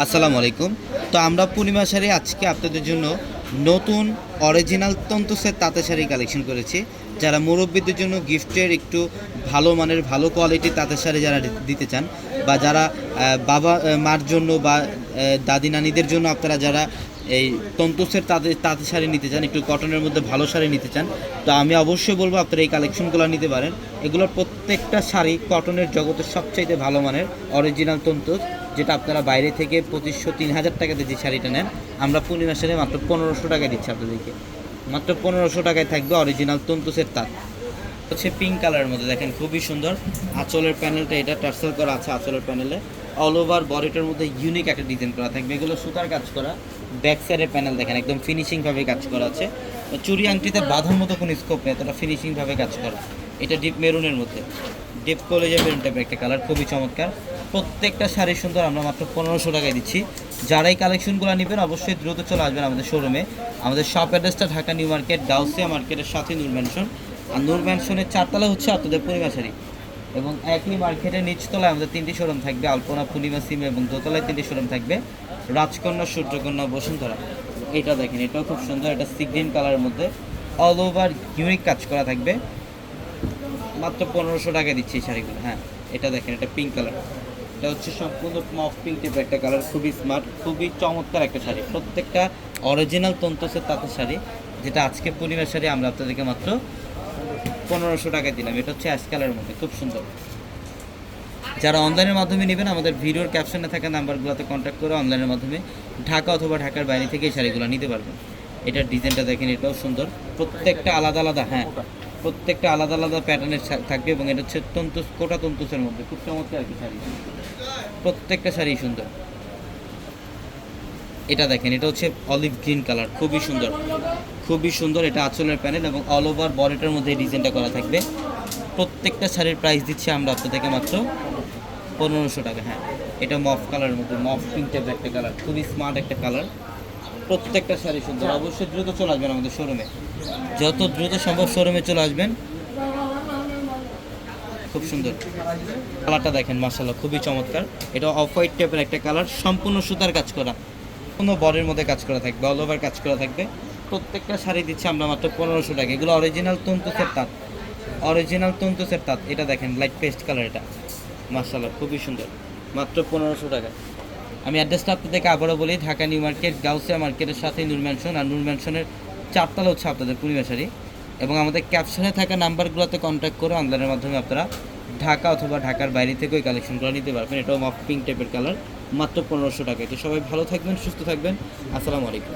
আসসালামু আলাইকুম। তো আমরা পূর্ণিমা শাড়ি আজকে আপনাদের জন্য নতুন অরিজিনাল তন্তুসের তাঁতের শাড়ি কালেকশন করেছি। যারা মুরব্বীদের জন্য গিফটের একটু ভালো মানের ভালো কোয়ালিটির তাঁতের শাড়ি যারা দিতে চান, বা যারা বাবা মার জন্য বা দাদি নানিদের জন্য আপনারা যারা এই তন্তুসের তাঁতের শাড়ি নিতে চান, একটু কটনের মধ্যে ভালো শাড়ি নিতে চান, তো আমি অবশ্যই বলবো আপনারা এই কালেকশনগুলো নিতে পারেন। এগুলোর প্রত্যেকটা শাড়ি কটনের জগতের সবচাইতে ভালো মানের অরিজিনাল তন্তুস, যেটা আপনারা বাইরে থেকে 2500-3000 টাকাতে যে শাড়িটা নেন, আমরা পূর্ণিমা শাড়ি মাত্র 1500 টাকায় দিচ্ছি আপনাদেরকে। মাত্র 1500 টাকায় থাকবে অরিজিনাল তন্তুসের তাঁত। হচ্ছে পিঙ্ক কালারের মধ্যে, দেখেন খুবই সুন্দর। আঁচলের প্যানেলটা এটা টার্সেল করা আছে আঁচলের প্যানেলে। অল ওভার বডিটার মধ্যে ইউনিক একটা ডিজাইন করা থাকবে, এগুলো সুতার কাজ করা। ব্যাক সাইডের প্যানেল দেখেন একদম ফিনিশিংভাবে কাজ করা আছে। চুড়ি আংটিতে বাঁধার মতো কোনো স্কোপ নেই, এতটা ফিনিশিংভাবে কাজ করা। এটা ডিপ মেরুনের মধ্যে, ডিপ কলেজের মেরুন টাইপের একটা কালার, খুবই চমৎকার। প্রত্যেকটা শাড়ি সুন্দর, আমরা মাত্র 1500 টাকায় দিচ্ছি। যারা এই কালেকশনগুলো নেবেন অবশ্যই দ্রুত চলে আসবেন আমাদের শোরুমে। আমাদের শপ অ্যাড্রেসটা ঢাকা নিউ মার্কেট, গাউসিয়া মার্কেটের সাথে নূর ম্যানশন। আর নূর ম্যানশনের 4তলা হচ্ছে আপনাদের পূর্ণিমা শাড়ি, এবং একই মার্কেটের নিচতলায় আমাদের 3টি শোরুম থাকবে, আলপনা, পূর্ণিমা, সিম, এবং দোতলায় 3টি শোরুম থাকবে, রাজকন্যা, সূর্যকন্যা, বসুন্ধরা। এটা দেখেন, এটাও খুব সুন্দর, এটা সি গ্রিন কালারের মধ্যে অল ওভার ইউনিক কাজ করা থাকবে। মাত্র 1500 টাকায় দিচ্ছি এই শাড়িগুলো। হ্যাঁ, এটা দেখেন, এটা পিঙ্ক কালার, এটা হচ্ছে সম্পূর্ণ মফ পিঙ্ক টাইপের একটা কালার, খুবই স্মার্ট, খুবই চমৎকার একটা শাড়ি। প্রত্যেকটা অরিজিনাল তন্তুসের তাঁতের শাড়ি, যেটা আজকে পূর্ণিমার শাড়ি আমরা আপনাদেরকে মাত্র 1500 টাকায় দিলাম। এটা হচ্ছে অ্যাশ কালারের মধ্যে, খুব সুন্দর। যারা অনলাইনের মাধ্যমে নেবেন আমাদের ভিডিওর ক্যাপশনে থাকা নাম্বারগুলোতে কন্ট্যাক্ট করে অনলাইনের মাধ্যমে ঢাকা অথবা ঢাকার বাইরে থেকে এই শাড়িগুলো নিতে পারবেন। এটার ডিজাইনটা দেখেন, এটাও সুন্দর। প্রত্যেকটা আলাদা আলাদা, হ্যাঁ, প্রত্যেকটা আলাদা আলাদা প্যাটার্নের থাকবে, এবং এটা হচ্ছে তন্তুস, কোটা তন্তুসের মধ্যে, খুব চমৎকার একটি শাড়ি। প্রত্যেকটা শাড়ি সুন্দর। এটা দেখেন, এটা হচ্ছে অলিভ গ্রিন কালার, খুবই সুন্দর, খুবই সুন্দর। এটা আঁচলের প্যানেল এবং অল ওভার বডিটার মধ্যে এই ডিজাইনটা করা থাকবে। প্রত্যেকটা শাড়ির প্রাইস দিচ্ছি আমরা আপনাদেরকে মাত্র 1500 টাকা। হ্যাঁ, এটা মফ কালারের মধ্যে, মফ পিঙ্ক টাইপের একটা কালার, খুবই স্মার্ট একটা কালার। প্রত্যেকটা শাড়ি সুন্দর। অবশ্যই দ্রুত চলে আসবেন আমাদের শোরুমে, যত দ্রুত সম্ভব শোরুমে চলে আসবেন। খুব সুন্দর কালারটা দেখেন, মাশাআল্লাহ, খুবই চমৎকার। এটা অফ হোয়াইট টাইপের একটা কালার, সম্পূর্ণ সুতার কাজ করা, কোনো বডির মধ্যে কাজ করা থাকবে, অল ওভার কাজ করা থাকবে। প্রত্যেকটা শাড়ি দিচ্ছি আমরা মাত্র 1500 টাকা। এগুলো অরিজিনাল তন্তুসের তাঁত, অরিজিনাল তন্তুসের তাঁত। এটা দেখেন লাইট পেস্ট কালার, এটা মাশাআল্লাহ খুবই সুন্দর, মাত্র 1500 টাকা। আমি অ্যাড্রেসটা আপনাদেরকে আবারও বলি, ঢাকা নিউ মার্কেট, গাউসিয়া মার্কেটের সাথে নূর ম্যানশন। আর নূর ম্যানশনের 4তলা হচ্ছে আপনাদের পূর্ণিমা শাড়ি। এবং আমাদের ক্যাপশনে থাকা নাম্বারগুলোতে কন্ট্যাক্ট করে অনলাইনের মাধ্যমে আপনারা ঢাকা অথবা ঢাকার বাইরে থেকে ওই কালেকশনগুলো নিতে পারবেন। এটাও মফ পিঙ্ক টাইপের কালার, মাত্র 1500 টাকায়। তো সবাই ভালো থাকবেন, সুস্থ থাকবেন। আসসালামু আলাইকুম।